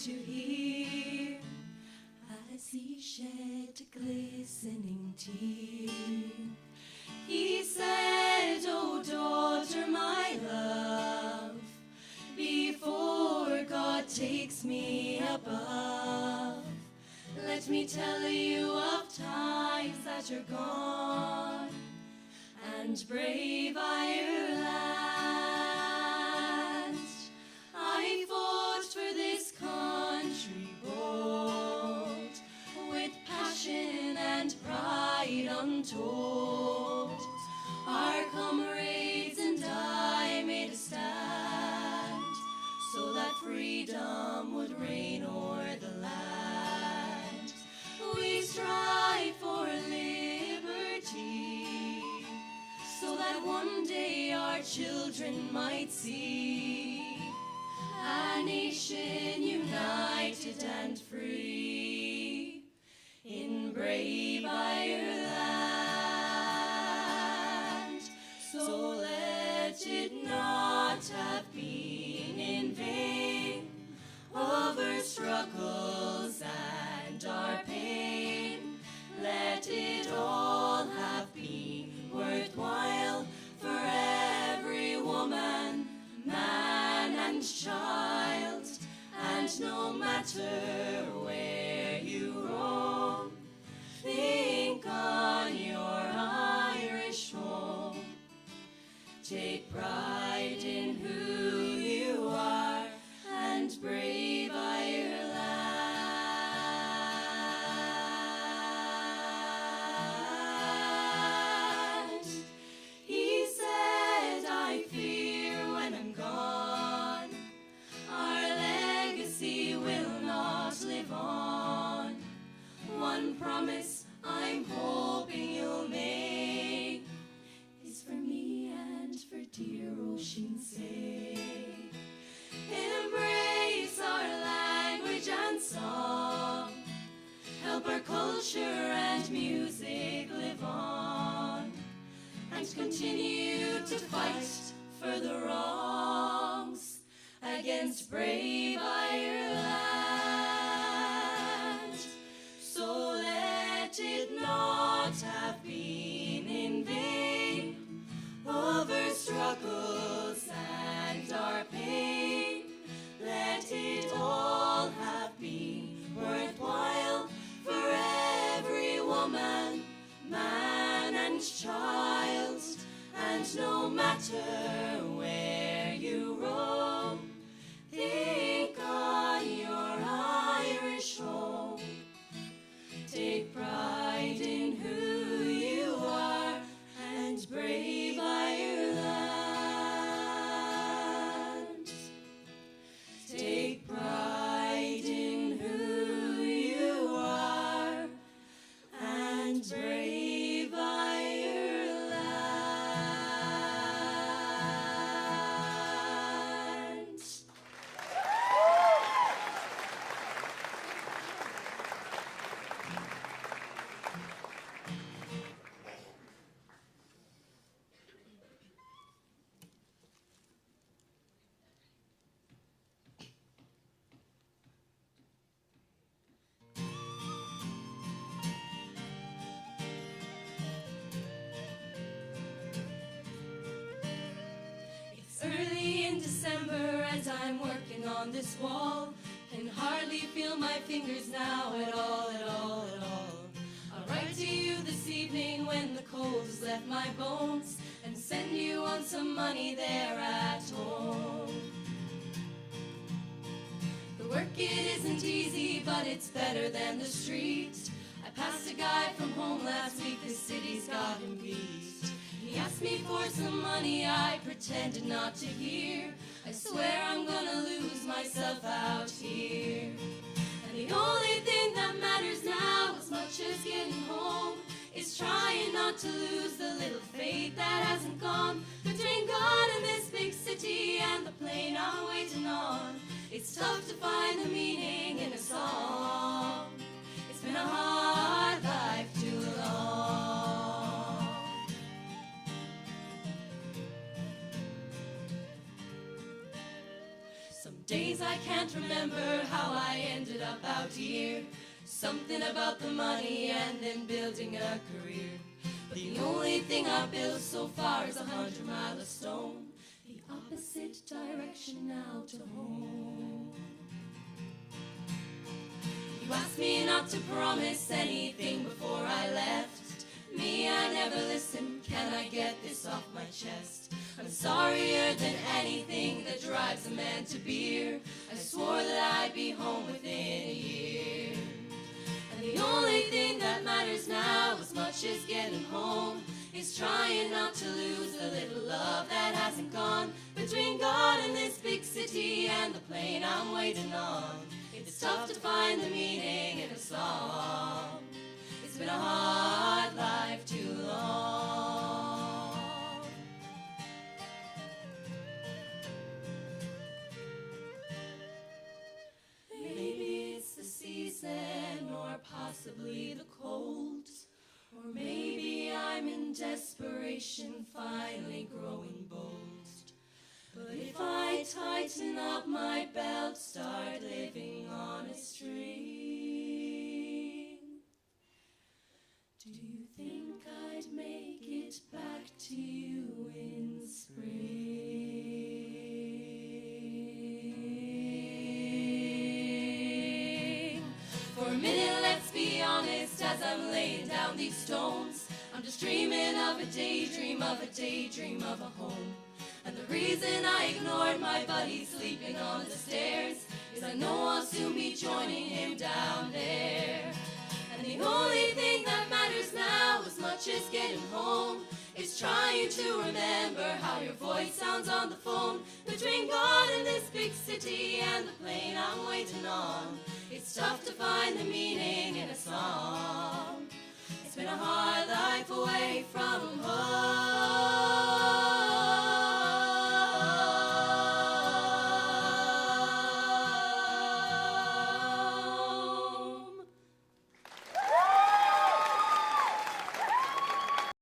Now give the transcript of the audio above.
to hear as he shed a glistening tear. He said, "Oh daughter, my love, before God takes me above, let me tell you of times that are gone and brave Ireland. I fought for this country bold, with passion and pride untold. Our comrades and I made a stand, so that freedom would reign o'er the land. We strive for liberty, so that one day our children might see a nation united and free in brave Ireland. So let it not have been in vain of our struggles and our pain. Let it all have been worthwhile for every woman, man and child. And no matter where you roam, think on your Irish home. Take pride in who you are and brave Ireland. He said, "I fear when I'm gone, our legacy will not live on. One promise I'm hoping you'll make is for me and for dear Ocean's sake. Embrace our language and song, help our culture and music live on, and continue to fight for the wrongs against brave Ireland. So let it not have been in vain of our struggles and our pain. Let it all have been worthwhile for every woman, man and child. And no matter where you roam, think on your Irish home. Take pride in who you are and brave Ireland. Take pride in who you are and brave Ireland. It's early in December as I'm working on this wall. Can hardly feel my fingers now at all, at all, at all. I'll write to you this evening when the cold has left my bones, and send you on some money there at home. The work, it isn't easy, but it's better than the street. I passed a guy from home last week, the city's got him beat. He asked me for some money, I pretended not to hear. I swear I'm gonna lose myself out here. And the only thing that matters now, as much as getting home, is trying not to lose the little faith that hasn't gone. Between God and this big city and the plane I'm waiting on, it's tough to find the meaning in a song. It's been a hard life too long. Some days I can't remember how I ended up out here. Something about the money and then building a career. But the only thing I built so far is 100 miles of stone. The opposite direction now to home. You asked me not to promise anything before I left. Me, I never listened. Can I get this off my chest? I'm sorrier than anything that drives a man to beer. I swore that I'd be home within a year. And the only thing that matters now, as much as getting home, is trying not to lose the little love that hasn't gone between God and this big city and the plane I'm waiting on. It's tough to find the meaning in a song. It's been a hard life too long. Maybe it's the season, or possibly the cold, or maybe I'm in desperation finally growing bold. But if I tighten up my belt, start living on a string, do you think I'd make it back to you in spring? For a minute, let's be honest, as I'm laying down these stones, I'm just dreaming of a daydream, of a daydream of a home. And the reason I ignored my buddy sleeping on the stairs is I know I'll soon be joining him down there. And the only thing that matters now, as much as getting home, is trying to remember how your voice sounds on the phone between God and this big city and the plane I'm waiting on. It's tough to find the meaning in a song. It's been a hard life away from home.